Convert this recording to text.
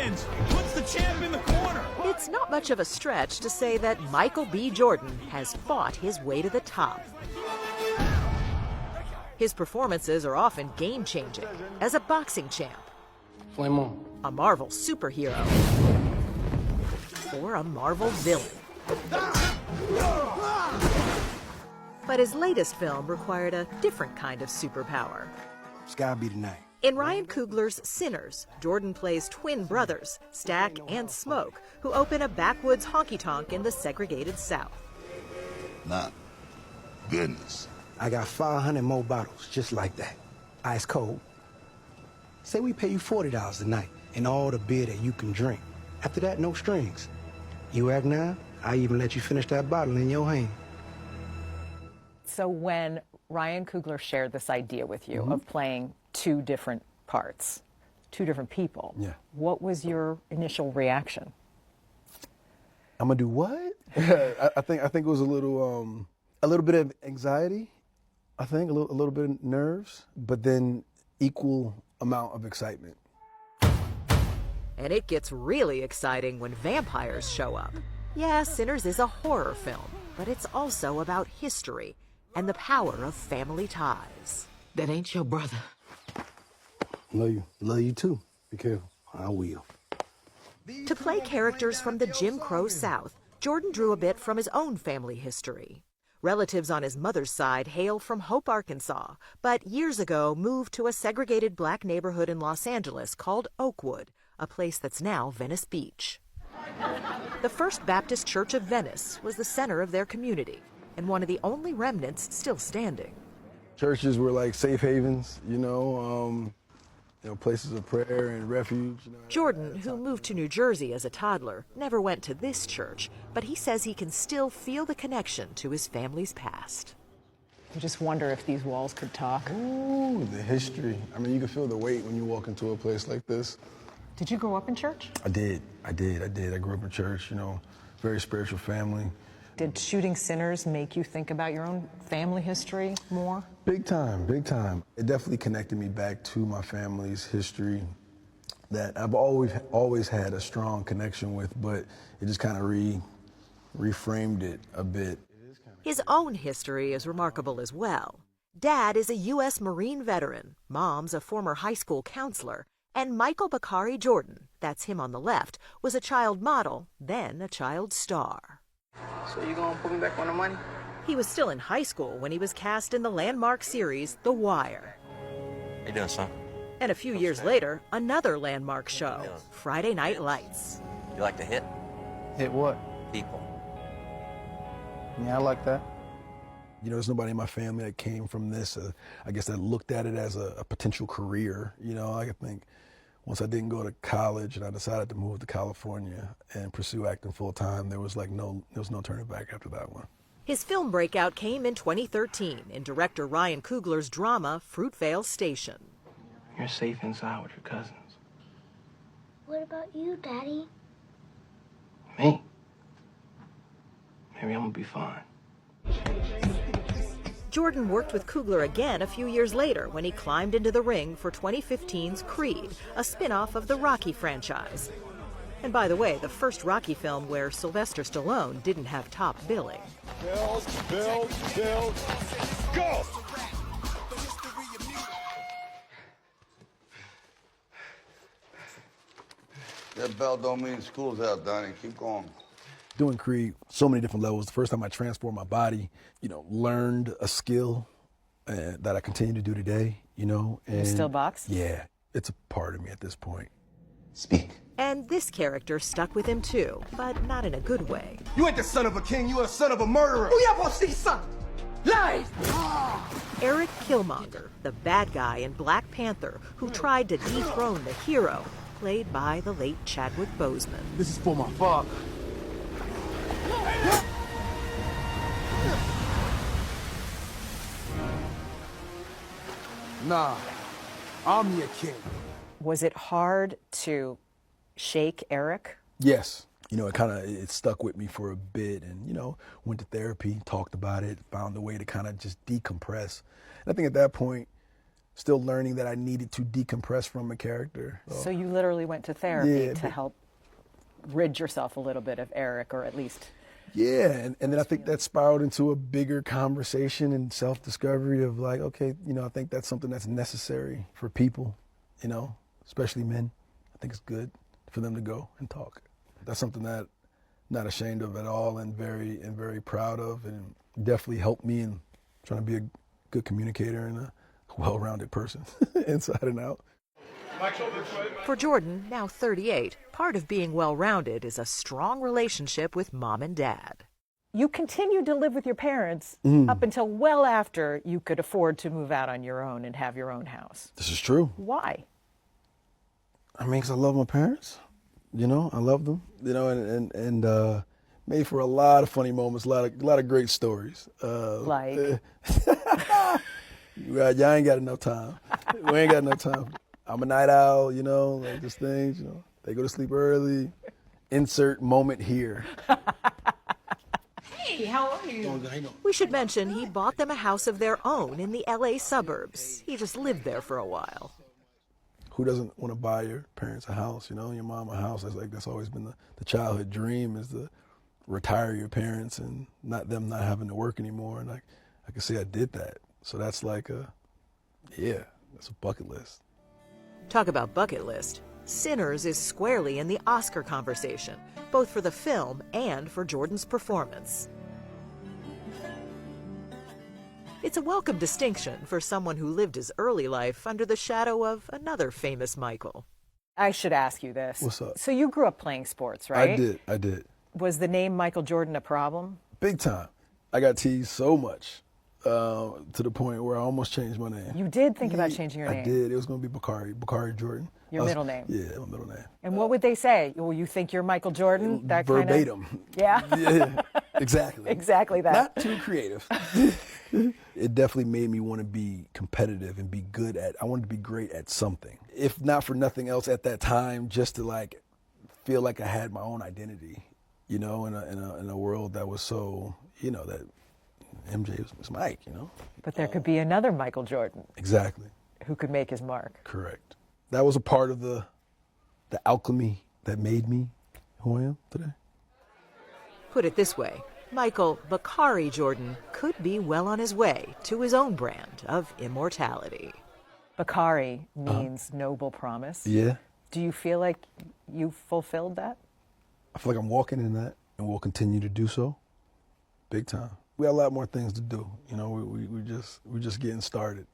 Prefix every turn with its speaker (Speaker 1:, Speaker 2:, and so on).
Speaker 1: wins. Puts the champ in the corner.
Speaker 2: It's not much of a stretch to say that Michael B. Jordan has fought his way to the top. His performances are often game-changing, as a boxing champ,
Speaker 3: Flame on.
Speaker 2: a Marvel superhero, or a Marvel villain. But his latest film required a different kind of superpower.
Speaker 4: It's gotta be tonight.
Speaker 2: In Ryan Coogler's Sinners, Jordan plays twin brothers, Stack and Smoke, who open a backwoods honky-tonk in the segregated South.
Speaker 5: Not goodness.
Speaker 4: I got 500 more bottles just like that. Ice cold. Say we pay you $40 a night and all the beer that you can drink. After that, no strings. You act now, I even let you finish that bottle in your hand.
Speaker 6: So when Ryan Coogler shared this idea with you of playing two different parts, two different people, what was your initial reaction?
Speaker 7: I'm gonna do what? I think it was a little bit of anxiety. I think a little bit of nerves, but then equal amount of excitement.
Speaker 2: And it gets really exciting when vampires show up. Yeah, Sinners is a horror film, but it's also about history and the power of family ties.
Speaker 8: That ain't your brother.
Speaker 4: Love you. Love you too. Be careful. I will.
Speaker 2: To play characters from the Jim Crow South, Jordan drew a bit from his own family history. Relatives on his mother's side hail from Hope, Arkansas, but years ago moved to a segregated black neighborhood in Los Angeles called Oakwood, a place that's now Venice Beach. The First Baptist Church of Venice was the center of their community, and one of the only remnants still standing.
Speaker 7: Churches were like safe havens, places of prayer and refuge.
Speaker 2: Jordan, who moved to New Jersey as a toddler, never went to this church, but he says he can still feel the connection to his family's past.
Speaker 6: You just wonder if these walls could talk.
Speaker 7: Ooh, the history. I mean, you can feel the weight when you walk into a place like this.
Speaker 6: Did you grow up in church?
Speaker 7: I did. I grew up in church, very spiritual family.
Speaker 6: Did shooting Sinners make you think about your own family history more?
Speaker 7: Big time, big time. It definitely connected me back to my family's history that I've always had a strong connection with, but it just kind of reframed it a bit.
Speaker 2: His own history is remarkable as well. Dad is a U.S. Marine veteran, Mom's a former high school counselor, and Michael Bakari Jordan, that's him on the left, was a child model, then a child star.
Speaker 3: So you gonna put me back on the money?
Speaker 2: He was still in high school when he was cast in the landmark series The Wire.
Speaker 9: How you doing, son?
Speaker 2: And a few years later, another landmark show, Friday Night Lights.
Speaker 9: You like to hit?
Speaker 3: Hit what?
Speaker 9: People.
Speaker 3: Yeah, I like that.
Speaker 7: There's nobody in my family that came from this, I guess that looked at it as a potential career. I think once I didn't go to college and I decided to move to California and pursue acting full time, there was no turning back after that one.
Speaker 2: His film breakout came in 2013 in director Ryan Coogler's drama Fruitvale Station.
Speaker 3: You're safe inside with your cousins.
Speaker 10: What about you, Daddy?
Speaker 3: Me? Maybe I'm gonna be fine.
Speaker 2: Jordan worked with Coogler again a few years later when he climbed into the ring for 2015's Creed, a spin-off of the Rocky franchise. And by the way, the first Rocky film where Sylvester Stallone didn't have top billing.
Speaker 1: Build, go!
Speaker 5: That bell don't mean school's out, Donnie. Keep going.
Speaker 7: Doing Creed, so many different levels. The first time I transformed my body, learned a skill that I continue to do today, And
Speaker 6: You still box?
Speaker 7: Yeah, it's a part of me at this point.
Speaker 3: Speak.
Speaker 2: And this character stuck with him too, but not in a good way.
Speaker 1: You ain't the son of a king, you a son of a murderer.
Speaker 8: Who y'all supposed to see, son? Lies!
Speaker 2: Eric Killmonger, the bad guy in Black Panther who tried to dethrone the hero, played by the late Chadwick Boseman.
Speaker 1: This is for my father.
Speaker 4: Nah, I'm your king.
Speaker 6: Was it hard to shake Eric?
Speaker 7: Yes. It stuck with me for a bit and, went to therapy, talked about it, found a way to kind of just decompress. And I think at that point, still learning that I needed to decompress from a character.
Speaker 6: So you literally went to therapy to help rid yourself a little bit of Eric, or at least...
Speaker 7: Yeah, and then I think that spiraled into a bigger conversation and self-discovery of like, okay, you know, I think that's something that's necessary for people, you know, especially men. I think it's good for them to go and talk. That's something that I'm not ashamed of at all, and very proud of, and definitely helped me in trying to be a good communicator and a well-rounded person inside and out.
Speaker 2: For Jordan, now 38, part of being well-rounded is a strong relationship with mom and dad.
Speaker 6: You continued to live with your parents up until well after you could afford to move out on your own and have your own house.
Speaker 7: This is true.
Speaker 6: Why?
Speaker 7: I mean, 'cause I love my parents. You know, I love them. You know, and made for a lot of funny moments, a lot of great stories.
Speaker 6: Like?
Speaker 7: Y'all ain't got enough time. We ain't got enough time. I'm a night owl, you know, like just things, you know. They go to sleep early. Insert moment here.
Speaker 8: Hey, how are you?
Speaker 2: We should mention he bought them a house of their own in the LA suburbs. He just lived there for a while.
Speaker 7: Who doesn't want to buy your parents a house, you know, your mom a house? That's always been the childhood dream, is to retire your parents and not having to work anymore. And I can say I did that. So that's like that's a bucket list.
Speaker 2: Talk about bucket list. Sinners is squarely in the Oscar conversation, both for the film and for Jordan's performance. It's a welcome distinction for someone who lived his early life under the shadow of another famous Michael.
Speaker 6: I should ask you this.
Speaker 7: What's up?
Speaker 6: So you grew up playing sports, right?
Speaker 7: I did.
Speaker 6: Was the name Michael Jordan a problem?
Speaker 7: Big time. I got teased so much to the point where I almost changed my name.
Speaker 6: You did think about changing your name?
Speaker 7: I did. It was going to be Bakari Jordan.
Speaker 6: Your middle name?
Speaker 7: Yeah, my middle name.
Speaker 6: And what would they say? Well, you think you're Michael Jordan? That
Speaker 7: verbatim.
Speaker 6: Kind of... Yeah?
Speaker 7: Yeah, exactly.
Speaker 6: Exactly that.
Speaker 7: Not too creative. It definitely made me want to be competitive and be good at, I wanted to be great at something. If not for nothing else at that time, just to like feel like I had my own identity, you know, in a world that was so, you know, that MJ was Mike, you know.
Speaker 6: But there could be another Michael Jordan.
Speaker 7: Exactly.
Speaker 6: Who could make his mark.
Speaker 7: Correct. That was a part of the alchemy that made me who I am today.
Speaker 2: Put it this way, Michael Bakari Jordan could be well on his way to his own brand of immortality.
Speaker 6: Bakari means noble promise.
Speaker 7: Yeah.
Speaker 6: Do you feel like you fulfilled that?
Speaker 7: I feel like I'm walking in that, and we'll continue to do so. Big time. We have a lot more things to do. You know, we're just getting started.